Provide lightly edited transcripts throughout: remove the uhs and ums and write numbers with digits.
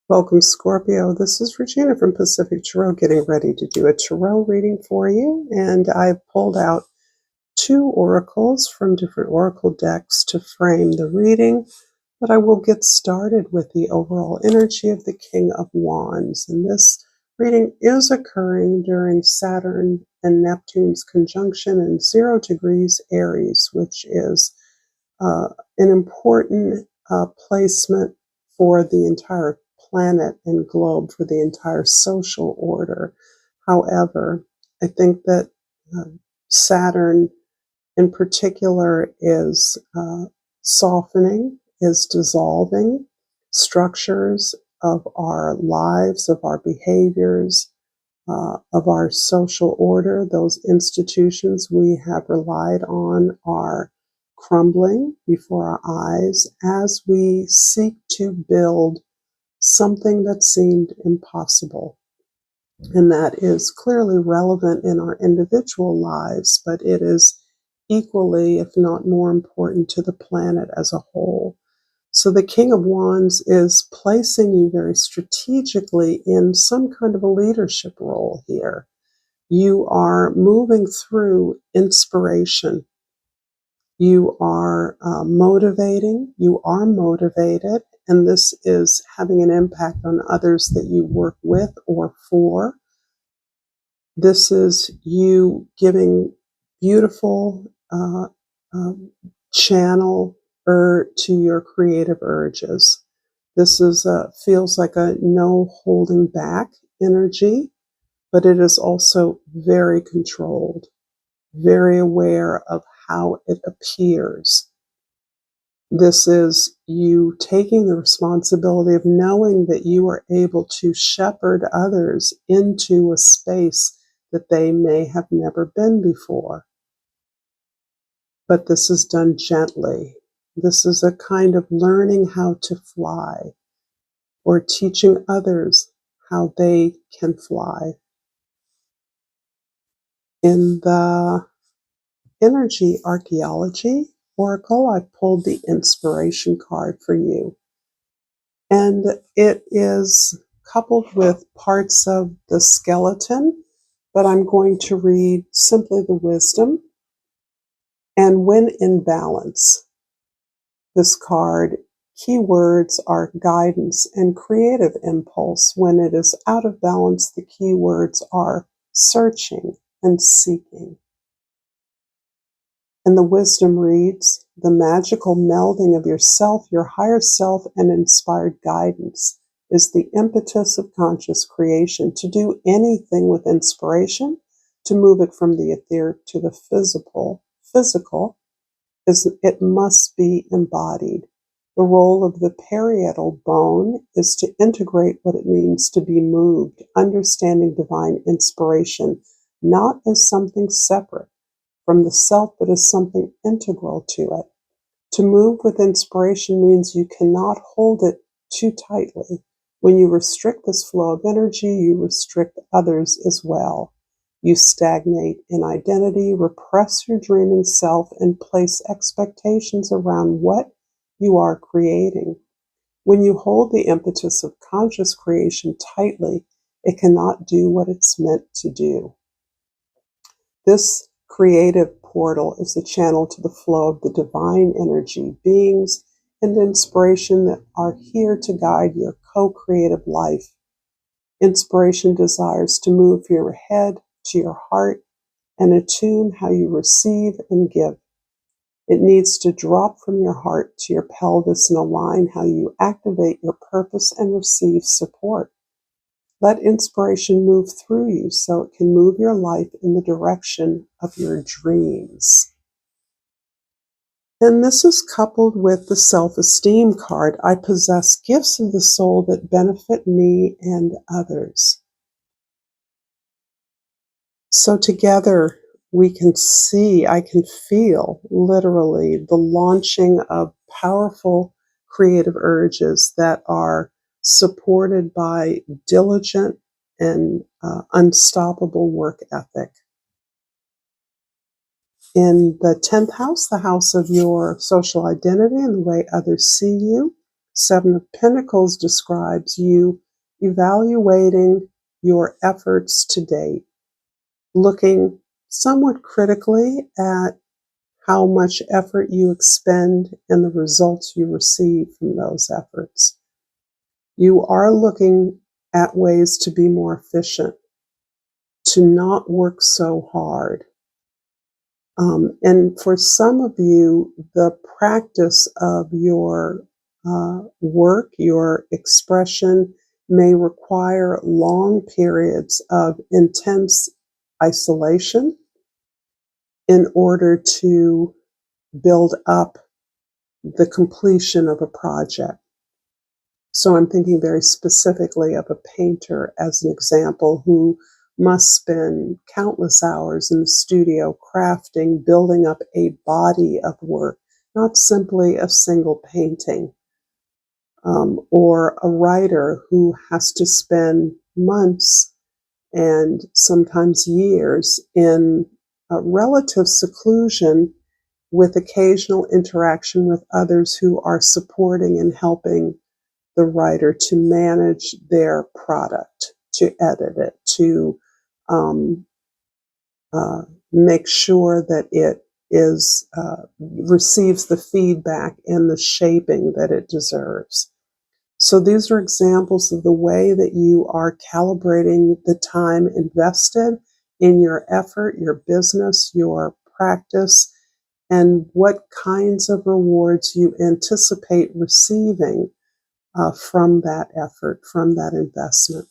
Welcome, Scorpio. This is Regina from Pacific Tarot getting ready to do a tarot reading for you. And I've pulled out two oracles from different oracle decks to frame the reading. But I will get started with the overall energy of the King of Wands. And this reading is occurring during Saturn and Neptune's conjunction in 0 degrees Aries, which is an important placement for the entire planet and globe, for the entire social order. However, I think that Saturn in particular is softening, is dissolving structures of our lives, of our behaviors, of our social order. Those institutions we have relied on are crumbling before our eyes as we seek to build something that seemed impossible. And that is clearly relevant in our individual lives, but it is equally, if not more important, to the planet as a whole. So the King of Wands is placing you very strategically in some kind of a leadership role here. You are moving through inspiration. You are motivating. You are motivated. And this is having an impact on others that you work with or for. This is you giving beautiful channel to your creative urges. This is feels like a no holding back energy, but it is also very controlled, very aware of how it appears. This is you taking the responsibility of knowing that you are able to shepherd others into a space that they may have never been before. But this is done gently. This is a kind of learning how to fly or teaching others how they can fly. In the energy archaeology oracle, I pulled the inspiration card for you. And it is coupled with parts of the skeleton, but I'm going to read simply the wisdom. And when in balance, this card, keywords are guidance and creative impulse. When it is out of balance, the keywords are searching and seeking. And the wisdom reads, the magical melding of yourself, your higher self, and inspired guidance is the impetus of conscious creation. To do anything with inspiration, to move it from the etheric to the physical, it must be embodied. The role of the parietal bone is to integrate what it means to be moved, understanding divine inspiration, not as something separate from the self, but as something integral to it. To move with inspiration means you cannot hold it too tightly. When you restrict this flow of energy, you restrict others as well. You stagnate in identity, repress your dreaming self, and place expectations around what you are creating. When you hold the impetus of conscious creation tightly, it cannot do what it's meant to do. This creative portal is a channel to the flow of the divine energy, beings, and inspiration that are here to guide your co-creative life. Inspiration desires to move your head to your heart and attune how you receive and give. It needs to drop from your heart to your pelvis and align how you activate your purpose and receive support. Let inspiration move through you so it can move your life in the direction of your dreams. And this is coupled with the self-esteem card. I possess gifts of the soul that benefit me and others. So together we can see, I can feel literally the launching of powerful creative urges that are supported by diligent and unstoppable work ethic. In the 10th house, the house of your social identity and the way others see you, Seven of Pentacles describes you evaluating your efforts to date, looking somewhat critically at how much effort you expend and the results you receive from those efforts. You are looking at ways to be more efficient, to not work so hard. And for some of you, the practice of your work, your expression, may require long periods of intense isolation in order to build up the completion of a project. So I'm thinking very specifically of a painter as an example who must spend countless hours in the studio crafting, building up a body of work, not simply a single painting. Or a writer who has to spend months and sometimes years in relative seclusion with occasional interaction with others who are supporting and helping the writer to manage their product, to edit it, to make sure that it is receives the feedback and the shaping that it deserves. So these are examples of the way that you are calibrating the time invested in your effort, your business, your practice, and what kinds of rewards you anticipate receiving from that effort, from that investment.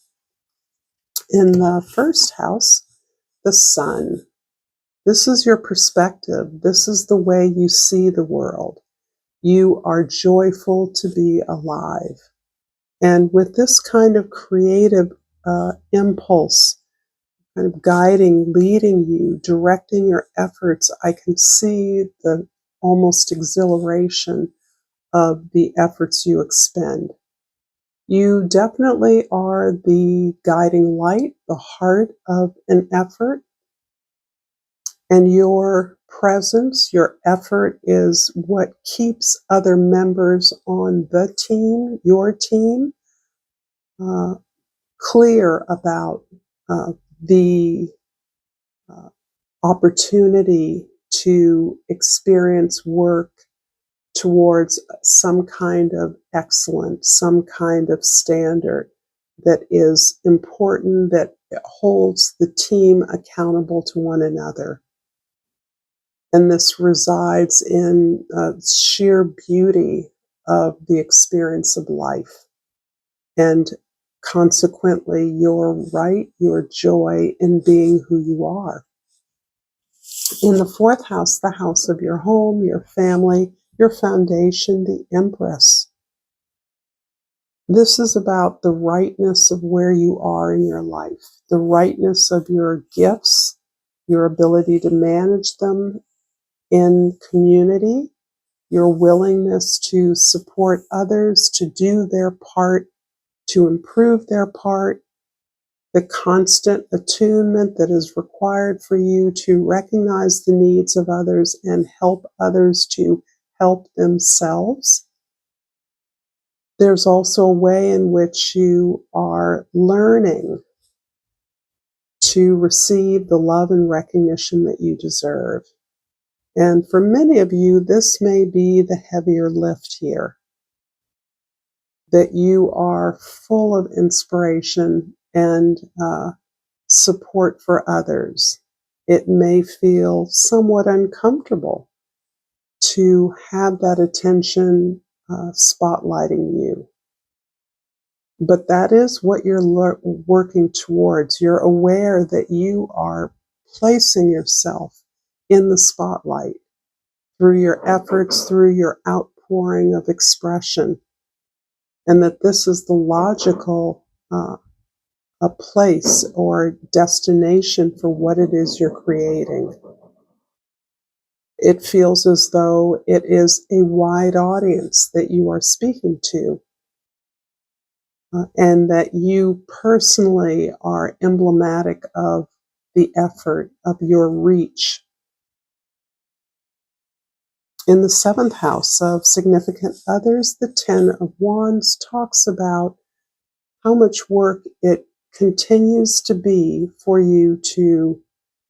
In the first house, the sun. This is your perspective. This is the way you see the world. You are joyful to be alive. And with this kind of creative impulse, kind of guiding, leading you, directing your efforts, I can see the almost exhilaration of the efforts you expend. You definitely are the guiding light, the heart of an effort. And your presence, your effort is what keeps other members on the team, your team, clear about the opportunity to experience work towards some kind of excellence, some kind of standard that is important, that holds the team accountable to one another. And this resides in sheer beauty of the experience of life. And consequently, your right, your joy in being who you are. In the fourth house, the house of your home, your family, your foundation, the Empress. This is about the rightness of where you are in your life, the rightness of your gifts, your ability to manage them in community, your willingness to support others, to do their part, to improve their part, the constant attunement that is required for you to recognize the needs of others and help others to help themselves. There's also a way in which you are learning to receive the love and recognition that you deserve. And for many of you, this may be the heavier lift here, that you are full of inspiration and support for others. It may feel somewhat uncomfortable to have that attention spotlighting you. But that is what you're working towards. You're aware that you are placing yourself in the spotlight through your efforts, through your outpouring of expression, and that this is the logical a place or destination for what it is you're creating. It feels as though it is a wide audience that you are speaking to, and that you personally are emblematic of the effort, of your reach. In the seventh house of significant others, the Ten of Wands talks about how much work it continues to be for you to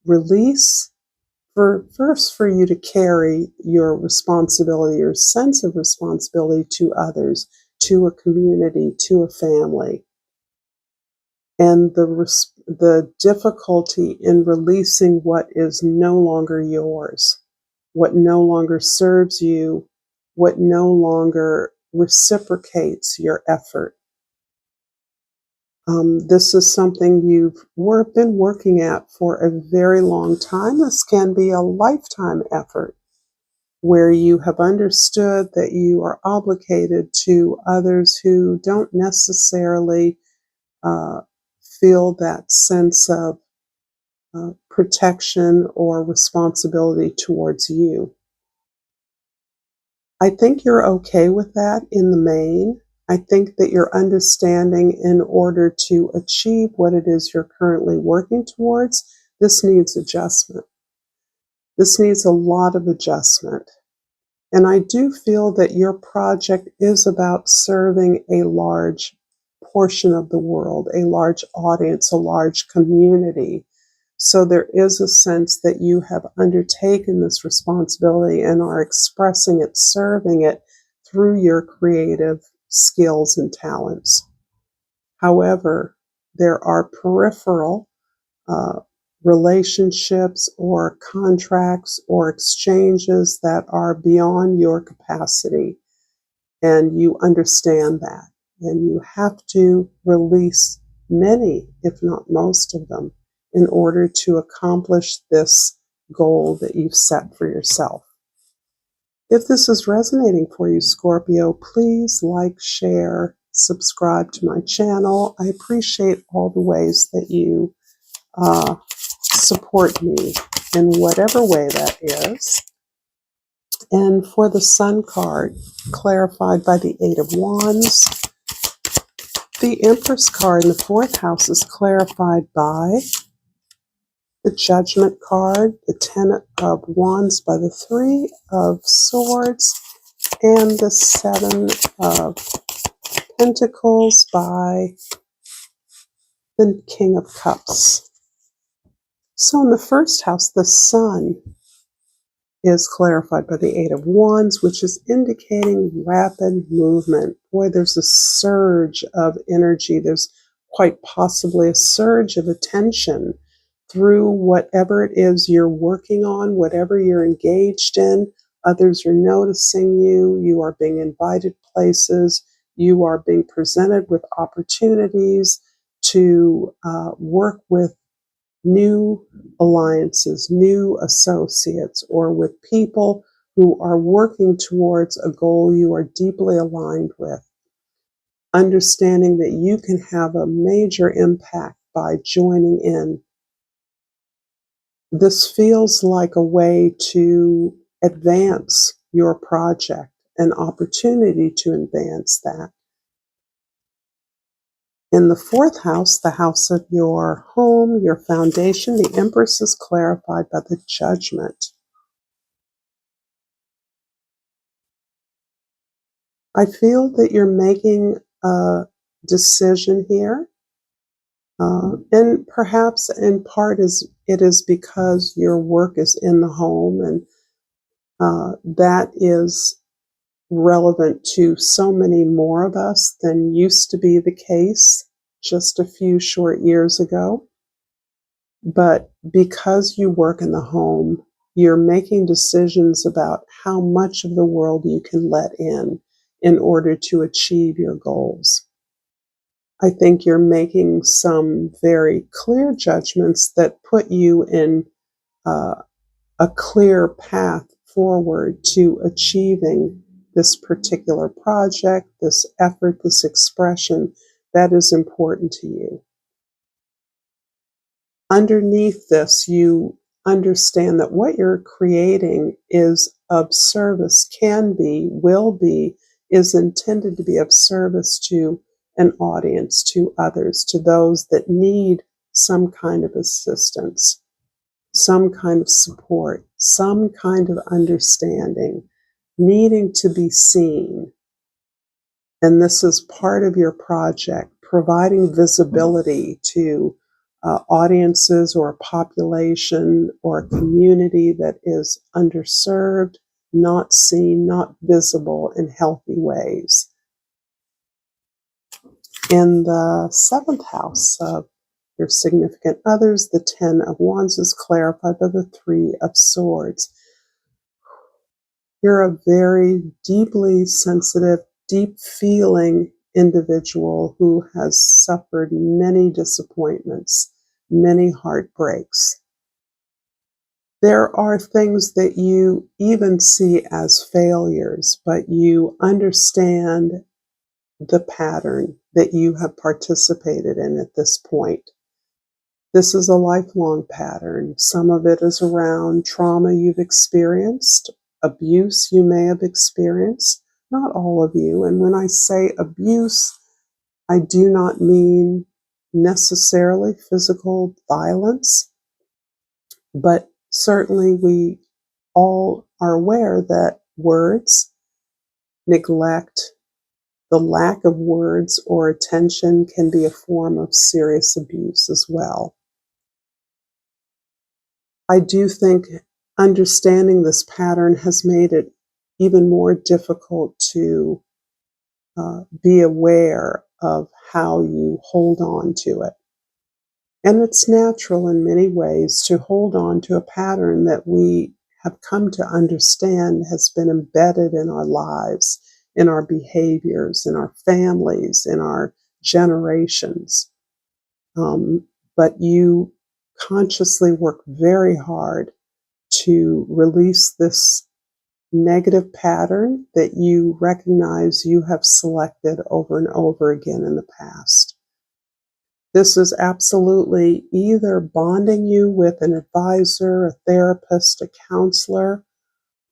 release, for you to carry your responsibility, your sense of responsibility to others, to a community, to a family. And the difficulty in releasing what is no longer yours, what no longer serves you, what no longer reciprocates your effort. This is something you've been working at for a very long time. This can be a lifetime effort where you have understood that you are obligated to others who don't necessarily uh, feel that sense of protection or responsibility towards you. I think you're okay with that in the main. I think that you're understanding in order to achieve what it is you're currently working towards, this needs adjustment. This needs a lot of adjustment. And I do feel that your project is about serving a large portion of the world, a large audience, a large community. So there is a sense that you have undertaken this responsibility and are expressing it, serving it through your creative skills and talents. However, there are peripheral uh, relationships or contracts or exchanges that are beyond your capacity, and you understand that. And you have to release many, if not most of them, in order to accomplish this goal that you've set for yourself. If this is resonating for you, Scorpio, please like, share, subscribe to my channel. I appreciate all the ways that you support me in whatever way that is. And for the Sun card, clarified by the Eight of Wands, the Empress card in the fourth house is clarified by the Judgment card, the Ten of Wands by the Three of Swords, and the Seven of Pentacles by the King of Cups. So in the first house, the Sun is clarified by the Eight of Wands, which is indicating rapid movement. Boy, there's a surge of energy. There's quite possibly a surge of attention through whatever it is you're working on, whatever you're engaged in. Others are noticing you. You are being invited places. You are being presented with opportunities to work with new alliances, new associates, or with people who are working towards a goal you are deeply aligned with. Understanding that you can have a major impact by joining in. This feels like a way to advance your project, an opportunity to advance that. In the fourth house, the house of your home, your foundation, the Empress is clarified by the Judgment. I feel that you're making a decision here, and perhaps in part it is because your work is in the home, and that is relevant to so many more of us than used to be the case just a few short years ago. But because you work in the home, you're making decisions about how much of the world you can let in order to achieve your goals. I think you're making some very clear judgments that put you in a clear path forward to achieving this particular project, this effort, this expression that is important to you. Underneath this, you understand that what you're creating is of service, can be, will be, is intended to be of service to an audience, to others, to those that need some kind of assistance, some kind of support, some kind of understanding. needing to be seen. And this is part of your project, providing visibility to audiences or a population or a community that is underserved, not seen, not visible in healthy ways. In the seventh house of your significant others, the 10 of Wands is clarified by the 3 of Swords. You're a very deeply sensitive, deep feeling individual who has suffered many disappointments, many heartbreaks. There are things that you even see as failures, but you understand the pattern that you have participated in at this point. This is a lifelong pattern. Some of it is around trauma you've experienced, abuse you may have experienced, not all of you. And when I say abuse, I do not mean necessarily physical violence, but certainly we all are aware that words, neglect, the lack of words or attention can be a form of serious abuse as well. I do think understanding this pattern has made it even more difficult to be aware of how you hold on to it. And it's natural in many ways to hold on to a pattern that we have come to understand has been embedded in our lives, in our behaviors, in our families, in our generations. But you consciously work very hard to release this negative pattern that you recognize you have selected over and over again in the past. This is absolutely either bonding you with an advisor, a therapist, a counselor,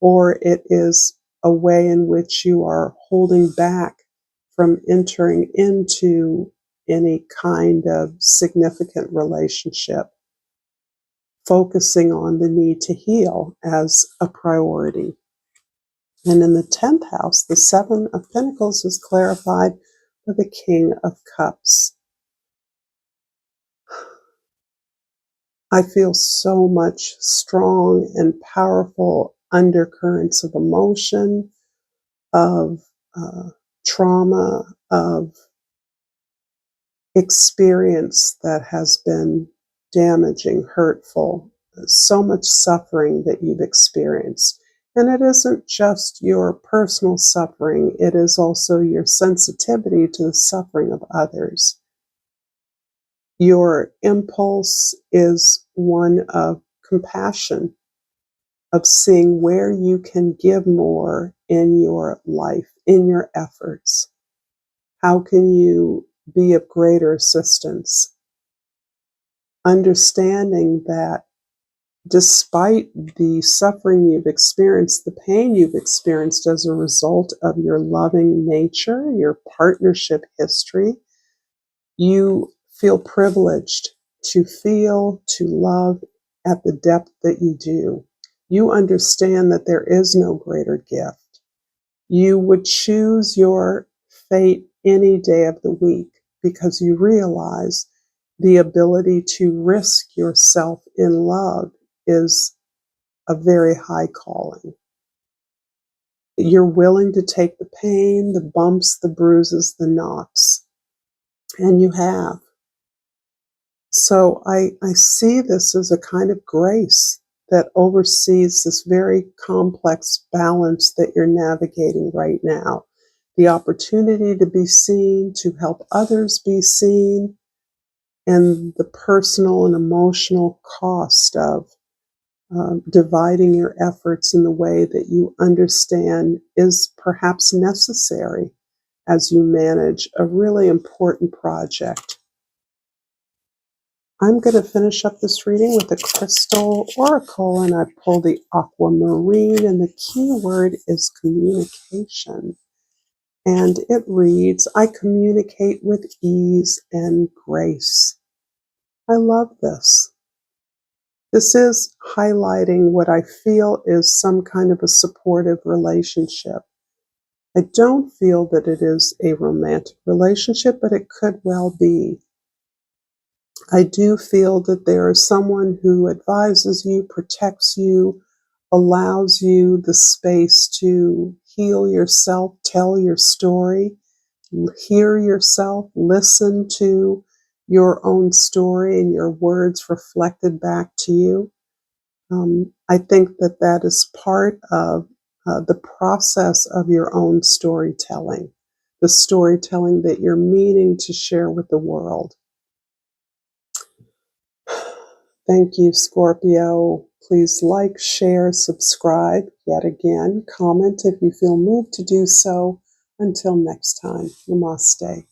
or it is a way in which you are holding back from entering into any kind of significant relationship, focusing on the need to heal as a priority. And in the 10th house, the 7 of Pentacles is clarified by the King of Cups. I feel so much strong and powerful undercurrents of emotion, of trauma, of experience that has been damaging, hurtful, so much suffering that you've experienced. And it isn't just your personal suffering, it is also your sensitivity to the suffering of others. Your impulse is one of compassion, of seeing where you can give more in your life, in your efforts. How can you be of greater assistance? Understanding that despite the suffering you've experienced, the pain you've experienced as a result of your loving nature, your partnership history, you feel privileged to feel, to love at the depth that you do. You understand that there is no greater gift. You would choose your fate any day of the week because you realize the ability to risk yourself in love is a very high calling. You're willing to take the pain, the bumps, the bruises, the knocks, and you have. So I see this as a kind of grace that oversees this very complex balance that you're navigating right now. The opportunity to be seen, to help others be seen, and the personal and emotional cost of dividing your efforts in the way that you understand is perhaps necessary as you manage a really important project. I'm going to finish up this reading with a crystal oracle, and I pull the aquamarine, and the key word is communication. And it reads, I communicate with ease and grace. I love this. This is highlighting what I feel is some kind of a supportive relationship. I don't feel that it is a romantic relationship, but it could well be. I do feel that there is someone who advises you, protects you, allows you the space to heal yourself, tell your story, hear yourself, listen to your own story and your words reflected back to you. I think that that is part of the process of your own storytelling, the storytelling that you're meaning to share with the world. Thank you, Scorpio. Please like, share, subscribe. Yet again, comment if you feel moved to do so. Until next time, namaste.